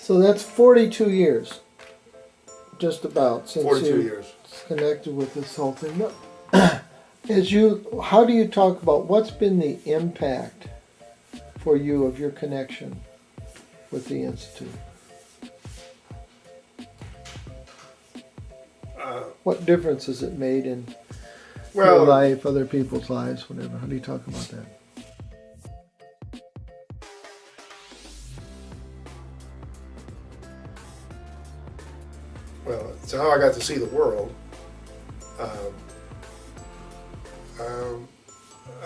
So that's 42 years, just about, since 42 you years. connected with this whole thing. How do you talk about what's been the impact for you of your connection with the Institute? What difference has it made in your life, other people's lives, whatever? How do you talk about that? Well, it's how I got to see the world.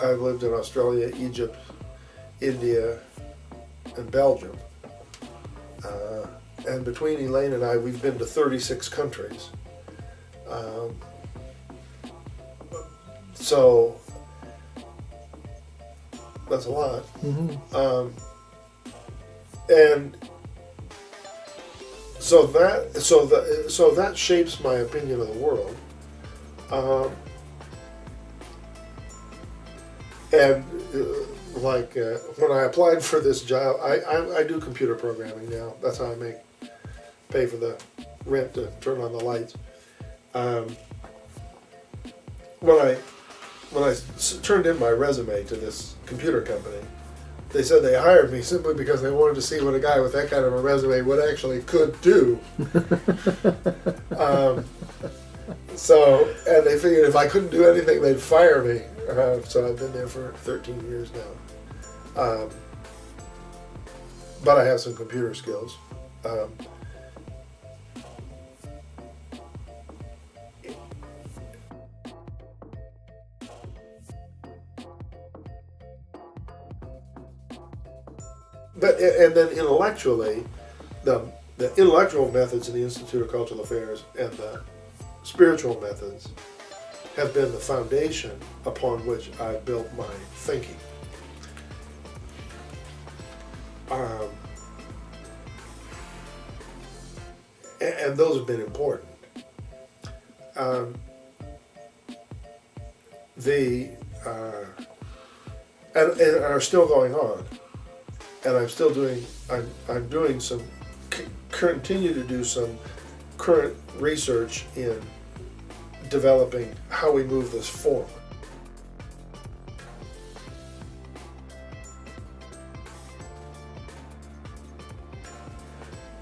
I've lived in Australia, Egypt, India, and Belgium. And between Elaine and I, we've been to 36 countries. So that's a lot. Mm-hmm. And so that shapes my opinion of the world. When I applied for this job, I do computer programming now. That's how I pay for the rent to turn on the lights. When I turned in my resume to this computer company, they said they hired me simply because they wanted to see what a guy with that kind of a resume would actually could do. And they figured if I couldn't do anything, they'd fire me. So I've been there for 13 years now. But I have some computer skills. And then intellectually, the intellectual methods in the Institute of Cultural Affairs and the spiritual methods have been the foundation upon which I built my thinking. And those have been important. And are still going on. And I'm still doing, I'm doing some, continue to do some current research in developing how we move this forward.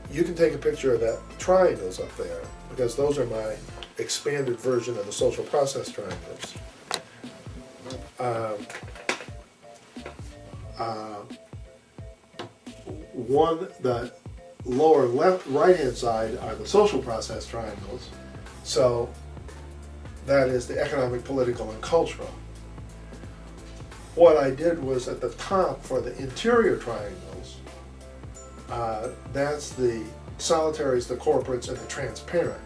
You can take a picture of that triangles up there, because those are my expanded version of the social process triangles. The lower left, right-hand side are the social process triangles. So that is the economic, political, and cultural. What I did was at the top for the interior triangles, that's the solitaries, the corporates, and the transparent.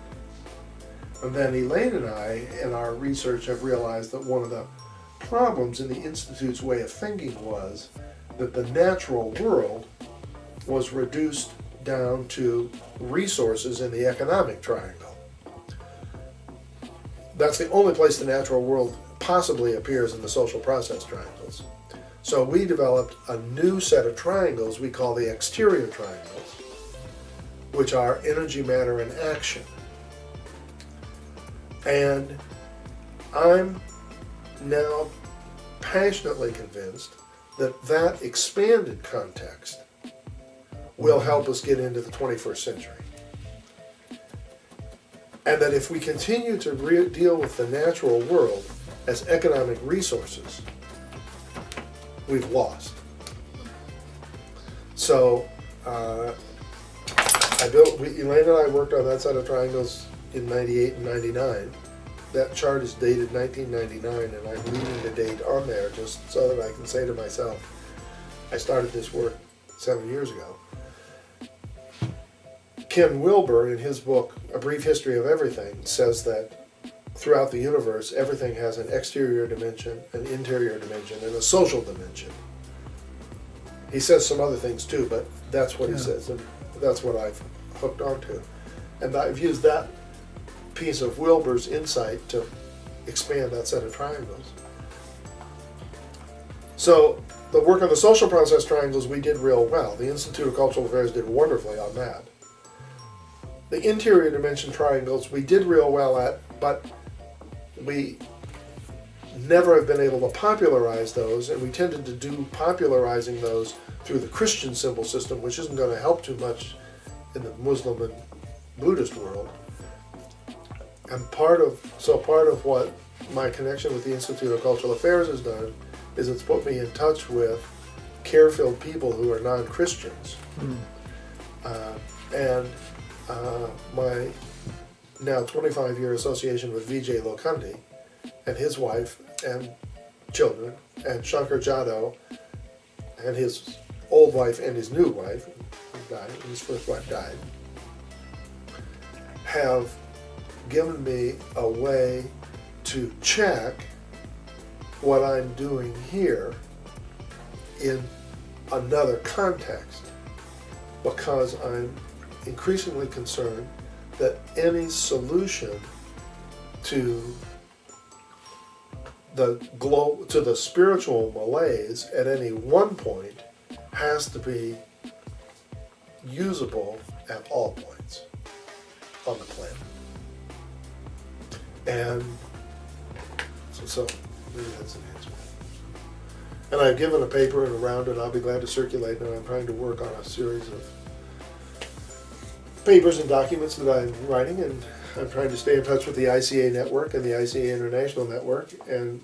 And then Elaine and I, in our research, have realized that one of the problems in the Institute's way of thinking was that the natural world was reduced down to resources in the economic triangle. That's the only place the natural world possibly appears in the social process triangles. So we developed a new set of triangles we call the exterior triangles, which are energy, matter, and action. And I'm now passionately convinced that that expanded context will help us get into the 21st century. And that if we continue to deal with the natural world as economic resources, we've lost. So Elaine and I worked on that set of triangles in 98 and 99. That chart is dated 1999, and I'm leaving the date on there just so that I can say to myself, I started this work 7 years ago. Ken Wilber, in his book, A Brief History of Everything, says that throughout the universe, everything has an exterior dimension, an interior dimension, and a social dimension. He says some other things too, but that's what he says, and that's what I've hooked onto. And I've used that piece of Wilber's insight to expand that set of triangles. So the work on the social process triangles we did real well. The Institute of Cultural Affairs did wonderfully on that. The interior dimension triangles we did real well at, but we never have been able to popularize those, and we tended to do popularizing those through the Christian symbol system, which isn't going to help too much in the Muslim and Buddhist world. And part of what my connection with the Institute of Cultural Affairs has done is it's put me in touch with care-filled people who are non-Christians. And my now 25-year association with Vijay Lokhandi and his wife and children, and Shankar Jadhav and his old wife and his new wife, who died, his first wife died, have given me a way to check what I'm doing here in another context, because I'm increasingly concerned that any solution to the spiritual malaise at any one point has to be usable at all points on the planet. And so maybe that's an answer. And I've given a paper and a round, and I'll be glad to circulate, and I'm trying to work on a series of papers and documents that I'm writing, and I'm trying to stay in touch with the ICA network and the ICA International network, and